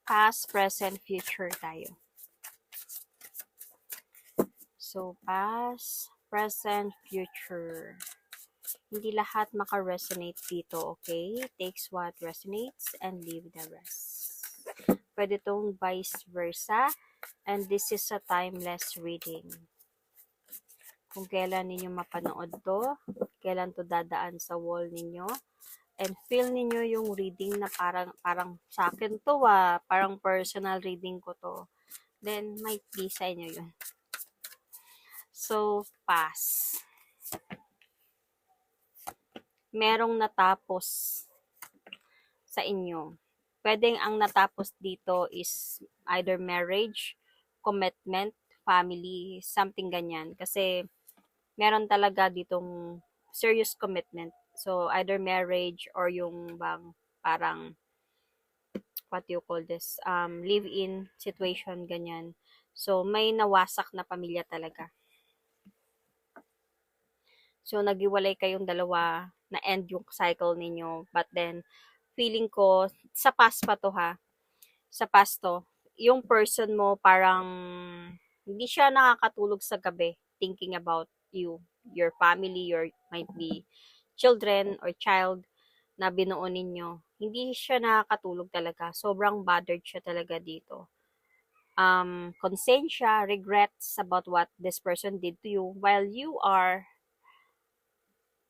Past, present, future tayo. So, past, present, future. Hindi lahat maka-resonate dito, okay? Takes what resonates and leave the rest. Pwede tong vice versa. And this is a timeless reading. Kung kailan ninyo mapanood to, kailan to dadaan sa wall ninyo, and feel ninyo yung reading na parang sa akin to parang personal reading ko to, then might be sa inyo yun. So, pass. Merong natapos sa inyo. Pwedeng ang natapos dito is either marriage, commitment, family, something ganyan. Kasi meron talaga ditong serious commitment. So, either marriage or yung bang parang what you call this, live-in situation, ganyan. So, may nawasak na pamilya talaga. So, naghiwalay kayong dalawa, na-end yung cycle ninyo. But then, feeling ko, sa past pa to ha, sa past to, yung person mo parang hindi siya nakakatulog sa gabi thinking about you, your family, your might be children or child na binuo ninyo. Hindi siya nakakatulog talaga. Sobrang bothered siya talaga dito. Konsensya, regrets about what this person did to you while you are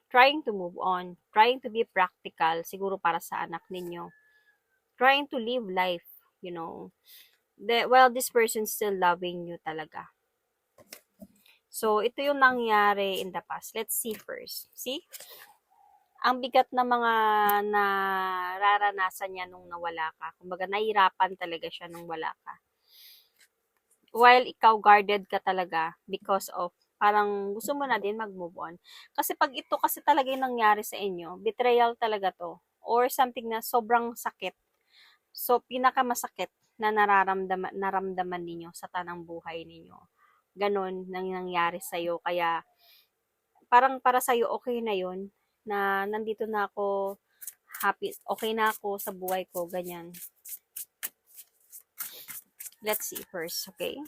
trying to move on, trying to be practical, siguro para sa anak ninyo, trying to live life, you know, while this person still loving you talaga. So, ito yung nangyari in the past. Let's see first. See? Ang bigat na mga nararanasan niya nung nawala ka. Kumbaga, nahihirapan talaga siya nung wala ka. While ikaw guarded ka talaga because of parang gusto mo na din mag-move on. Kasi pag ito kasi talaga yung nangyari sa inyo, betrayal talaga to. Or something na sobrang sakit. So, pinakamasakit na naramdaman ninyo sa tanang buhay ninyo. Ganon nang nangyari sa'yo. Kaya, parang para sa'yo, okay na yun. Na nandito na ako, happy, okay na ako sa buhay ko, ganyan. Let's see first, okay?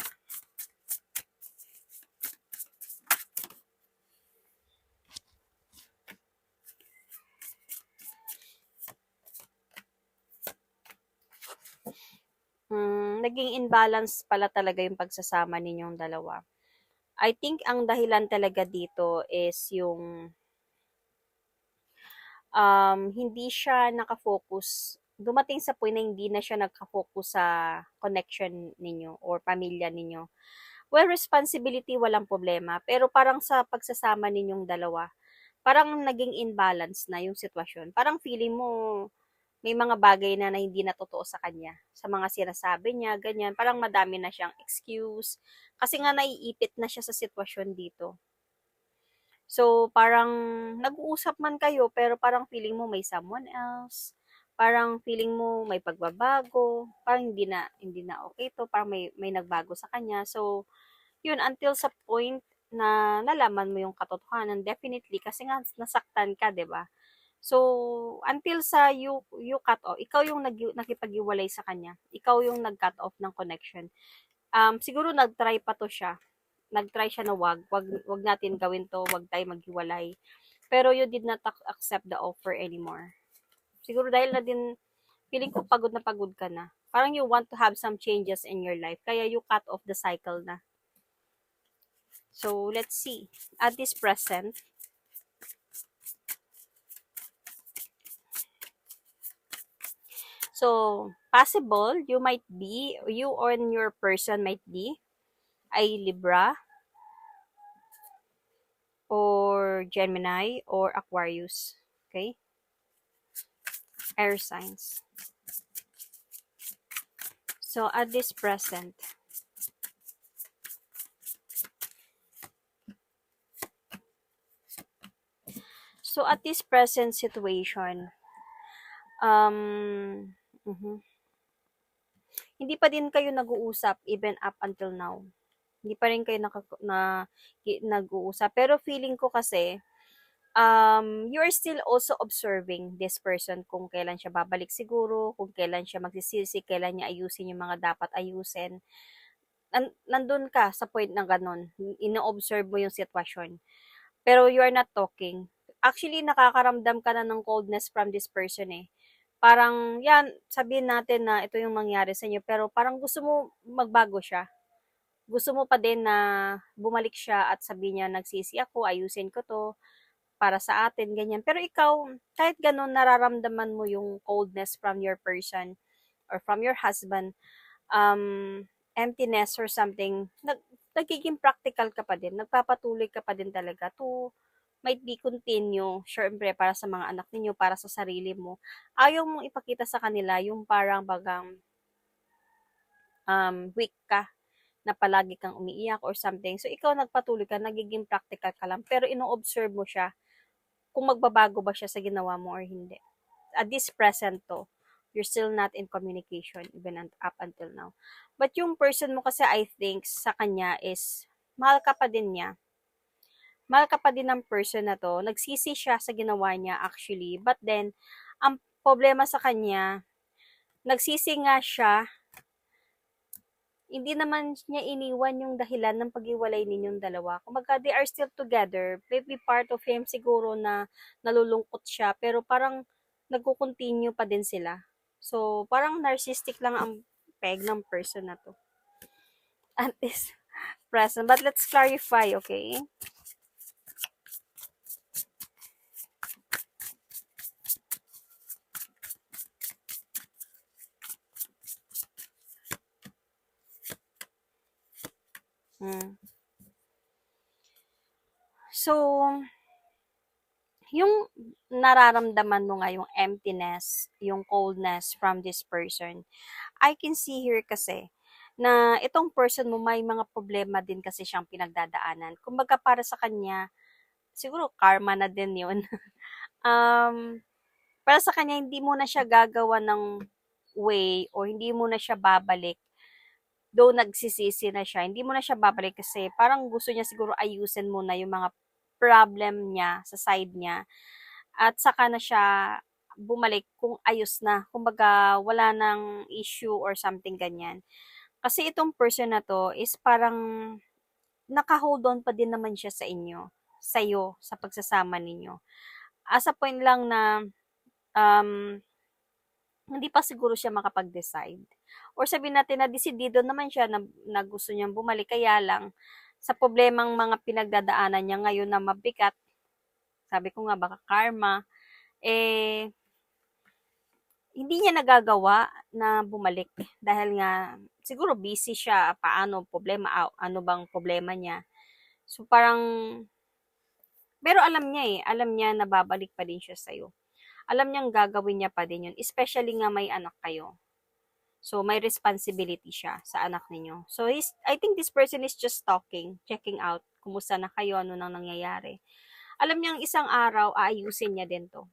Naging imbalance pala talaga yung pagsasama ninyong dalawa. I think ang dahilan talaga dito is yung hindi siya nakafocus. Dumating sa point na hindi na siya nagka-focus sa connection ninyo or pamilya ninyo. Well, responsibility, walang problema. Pero parang sa pagsasama ninyong dalawa, parang naging imbalance na yung sitwasyon. Parang feeling mo, may mga bagay na hindi na totoo sa kanya. Sa mga sinasabi niya, ganyan. Parang madami na siyang excuse. Kasi nga naiipit na siya sa sitwasyon dito. So, parang nag-uusap man kayo, pero parang feeling mo may someone else. Parang feeling mo may pagbabago. Parang hindi na okay to. Parang may nagbago sa kanya. So, yun, until sa point na nalaman mo yung katotohanan, definitely, kasi nga nasaktan ka, 'di ba? So, until sa you cut off, ikaw yung nakipag-iwalay sa kanya. Ikaw yung nag-cut off ng connection. Siguro nag-try pa to siya. Nag-try siya na wag natin gawin to, wag tayo maghiwalay. Pero you did not accept the offer anymore. Siguro dahil na din, feeling ko pagod na pagod ka na. Parang you want to have some changes in your life. Kaya you cut off the cycle na. So, let's see. At this present, so, possible, you or your person might be a Libra, or Gemini, or Aquarius. Okay? Air signs. So, at this present, situation, hindi pa din kayo nag-uusap even up until now. Hindi pa rin kayo nag-uusap. Pero feeling ko kasi, you are still also observing this person kung kailan siya babalik siguro, kung kailan siya magsisisi, kailan niya ayusin yung mga dapat ayusin. Nandun ka sa point na gano'n, ino-observe mo yung sitwasyon. Pero you are not talking. Actually, nakakaramdam ka na ng coldness from this person eh. Parang, yan, sabihin natin na ito yung mangyari sa inyo, pero parang gusto mo magbago siya. Gusto mo pa din na bumalik siya at sabihin niya, nagsisi ako, ayusin ko to, para sa atin, ganyan. Pero ikaw, kahit ganun, nararamdaman mo yung coldness from your person or from your husband, emptiness or something, nagiging practical ka pa din, nagpapatuloy ka pa din talaga to might be continue, syempre para sa mga anak ninyo, para sa sarili mo. Ayaw mong ipakita sa kanila yung parang bagang weak ka, na palagi kang umiiyak or something. So, ikaw nagpatuloy ka, nagiging practical ka lang, pero ino-observe mo siya kung magbabago ba siya sa ginawa mo or hindi. At this present to, you're still not in communication even up until now. But yung person mo kasi I think sa kanya is mahal ka pa din niya. Mahal ka pa din ng person na to. Nagsisi siya sa ginawa niya actually. But then, ang problema sa kanya, nagsisi nga siya, hindi naman niya iniwan yung dahilan ng pag-iwalay ninyong dalawa. Kumbaga, they are still together. Maybe part of him siguro na nalulungkot siya, pero parang nagko-continue pa din sila. So, parang narcissistic lang ang peg ng person na to. At this present. But let's clarify, okay? So, yung nararamdaman mo nga yung emptiness, yung coldness from this person, I can see here kasi na itong person mo may mga problema din kasi siyang pinagdadaanan. Kumbaga para sa kanya, siguro karma na din yun. um, para sa kanya, hindi mo na siya gagawa ng way or hindi mo na siya babalik. Though nagsisisi na siya, hindi mo na siya babalik kasi parang gusto niya siguro ayusin muna yung mga problem niya sa side niya at saka na siya bumalik kung ayos na. Kumbaga, wala nang issue or something ganyan. Kasi itong person na to is parang naka-hold on pa din naman siya sa inyo, sa'yo, sa pagsasama ninyo. As a point lang na um, hindi pa siguro siya makapag-decide. Or sabihin natin na desidido naman siya na gusto niyang bumalik, kaya lang sa problemang mga pinagdadaanan niya ngayon na mabigat, sabi ko nga baka karma, eh, hindi niya nagagawa na bumalik dahil nga siguro busy siya, paano problema, ano bang problema niya. So parang, pero alam niya alam niya na babalik pa din siya sa'yo. Alam niyang gagawin niya pa din yun, especially nga may anak kayo. So, may responsibility siya sa anak ninyo. So, I think this person is just talking, checking out, kumusta na kayo, ano nang nangyayari. Alam niyang isang araw, aayusin niya din to.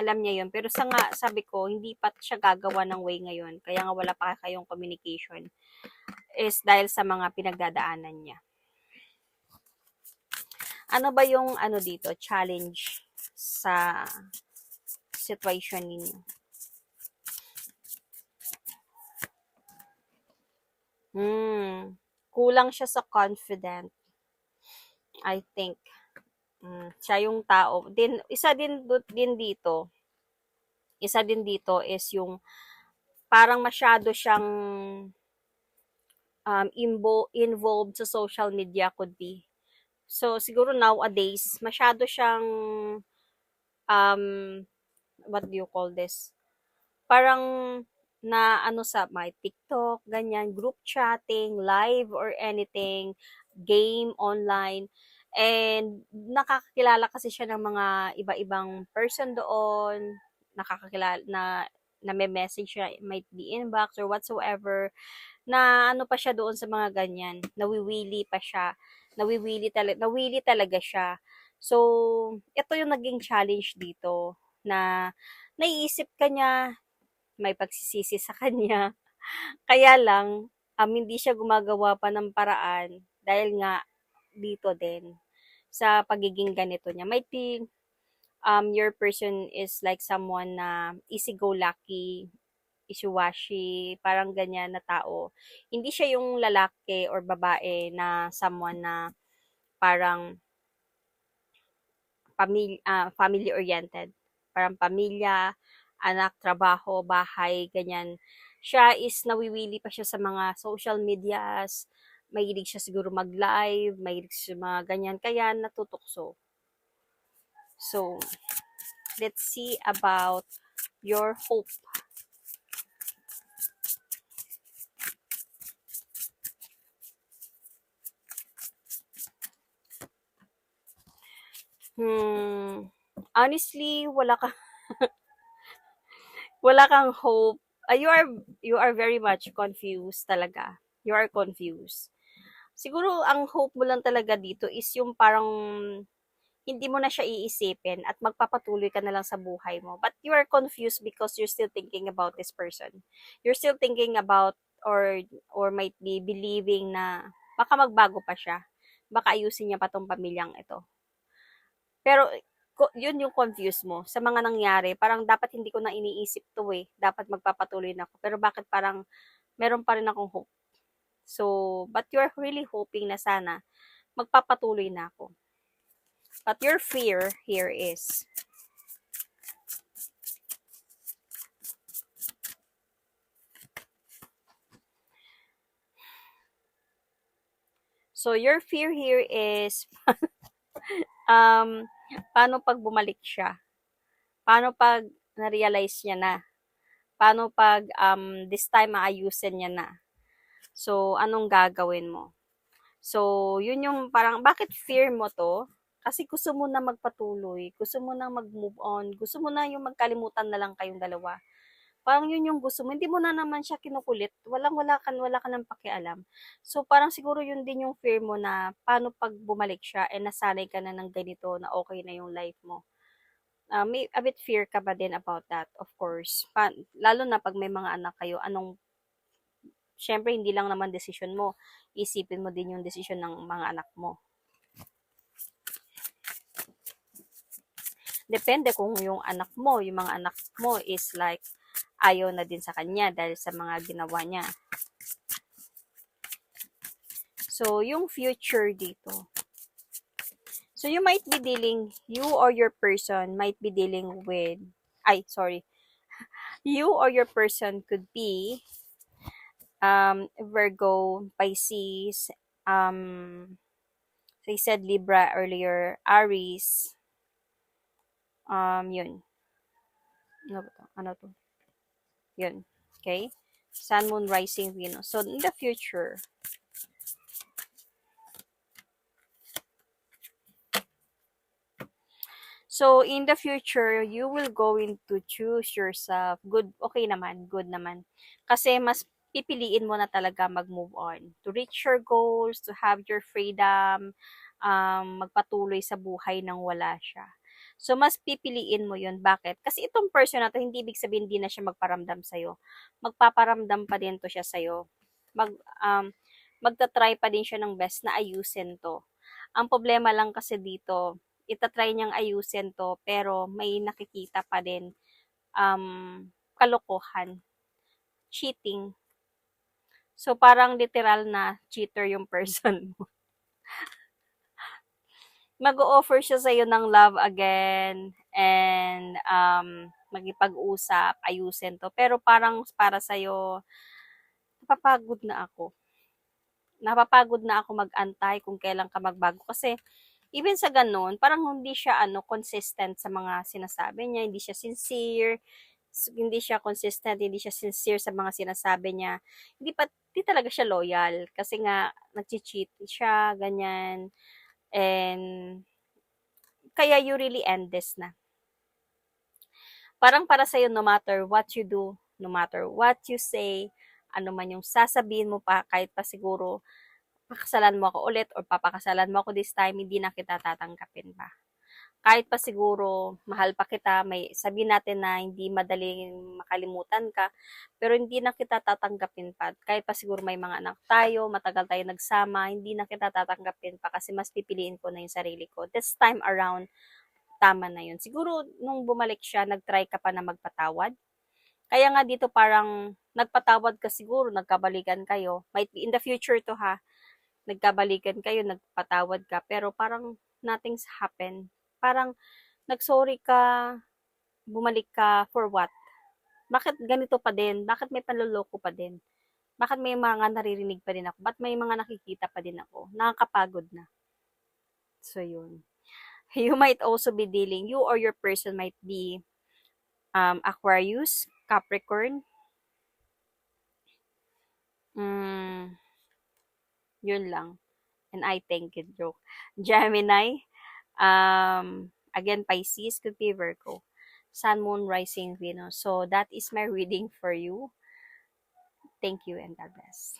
Alam niya yun. Pero sabi ko, hindi pa siya gagawa ng way ngayon. Kaya nga wala pa kayong communication. Is dahil sa mga pinagdadaanan niya. Ano ba yung dito, challenge sa situation ninyo? Kulang siya sa confident. I think. Siya yung tao. Isa din dito is yung parang masyado siyang involved sa social media could be. So, siguro nowadays, masyado siyang um, what do you call this? Parang na sa may TikTok, ganyan, group chatting, live or anything, game online. And nakakakilala kasi siya ng mga iba-ibang person doon, nakakakilala na may message siya, might be inbox or whatsoever, na pa siya doon sa mga ganyan, nawiwili pa siya, nawili talaga siya. So, ito yung naging challenge dito, na naiisip ka niya, may pagsisisi sa kanya. Kaya lang, hindi siya gumagawa pa ng paraan dahil nga dito din sa pagiging ganito niya. Might be your person is like someone na easy-go-lucky, wishy-washy, parang ganyan na tao. Hindi siya yung lalaki or babae na someone na parang family-oriented. Parang pamilya, anak, trabaho, bahay, ganyan. Siya is nawiwili pa siya sa mga social medias, mahilig siya siguro mag-live, mahilig siya mga ganyan, kaya natutukso. So, let's see about your hope. Honestly, wala kang hope. You are very much confused talaga. You are confused. Siguro ang hope mo lang talaga dito is yung parang hindi mo na siya iisipin at magpapatuloy ka na lang sa buhay mo. But you are confused because you're still thinking about this person. You're still thinking about or might be believing na baka magbago pa siya. Baka ayusin niya pa tong pamilyang ito. Pero yun yung confuse mo sa mga nangyari. Parang dapat hindi ko na iniisip to eh. Dapat magpapatuloy na ako. Pero bakit parang meron pa rin akong hope. So, but you're really hoping na sana magpapatuloy na ako. But your fear here is, so your fear here is, um, paano pag bumalik siya? Paano pag na-realize niya na? Paano pag this time maayusin niya na? So, anong gagawin mo? So, yun yung parang, bakit fear mo to? Kasi gusto mo na magpatuloy, gusto mo na mag-move on, gusto mo na yung magkalimutan na lang kayong dalawa. Parang yun yung gusto mo, hindi mo na naman siya kinukulit, wala ka ng pakialam. So, parang siguro yun din yung fear mo na paano pag bumalik siya and nasanay ka na ng ganito na okay na yung life mo. May a bit fear ka ba din about that, of course. Lalo na pag may mga anak kayo, syempre hindi lang naman desisyon mo, isipin mo din yung desisyon ng mga anak mo. Depende kung yung mga anak mo is like, ayaw na din sa kanya dahil sa mga ginawa niya. So, yung future dito. So, you or your person might be dealing with, you or your person could be Virgo, Pisces, so I said Libra earlier, Aries, yun. Ano ba to? Ano to? Yun. Okay? Sun, Moon, Rising, Venus. So, in the future, you will going to choose yourself. Good, okay naman, good naman. Kasi mas pipiliin mo na talaga mag-move on. To reach your goals, to have your freedom, magpatuloy sa buhay nang wala siya. So, mas pipiliin mo yun. Bakit? Kasi itong person na to, hindi ibig sabihin hindi na siya magparamdam sa'yo. Magpaparamdam pa din to siya sa'yo. Magta-try pa din siya ng best na ayusin to. Ang problema lang kasi dito, itatry niyang ayusin to, pero may nakikita pa din kalokohan, cheating. So, parang literal na cheater yung person mo. Mag-o-offer siya sa'yo ng love again and magipag-usap, ayusin to. Pero parang para sa'yo, napapagod na ako. Napapagod na ako mag-antay kung kailan ka magbago. Kasi, even sa ganun, parang hindi siya consistent sa mga sinasabi niya, hindi siya sincere, hindi siya consistent, hindi siya sincere sa mga sinasabi niya. Hindi talaga siya loyal kasi nga nagchi-cheat siya, ganyan. And kaya you really end this na. Parang para sa'yo, no matter what you do, no matter what you say, ano man yung sasabihin mo pa, kahit pa siguro pakasalan mo ako ulit or papakasalan mo ako this time, hindi na kita tatanggapin pa. Kahit pa siguro mahal pa kita, may sabihin natin na hindi madaling makalimutan ka, pero hindi na kita tatanggapin pa. Kahit pa siguro may mga anak tayo, matagal tayo nagsama, hindi na kita tatanggapin pa kasi mas pipiliin ko na yung sarili ko. This time around, tama na yun. Siguro, nung bumalik siya, nag-try ka pa na magpatawad. Kaya nga dito parang nagpatawad ka siguro, nagkabalikan kayo. Might be in the future to ha, nagkabalikan kayo, nagpatawad ka, pero parang nothing's happened. Parang nagsorry ka, bumalik ka, for what? Bakit ganito pa din? Bakit may panloloko pa din? Bakit may mga naririnig pa din ako? Ba't may mga nakikita pa din ako? Nakakapagod na. So, yun. You might also be dealing, you or your person might be Aquarius, Capricorn, yun lang. And I think it joke. Gemini, again, Pisces, could be Virgo. Sun, Moon, Rising, Venus. So, that is my reading for you. Thank you and God bless.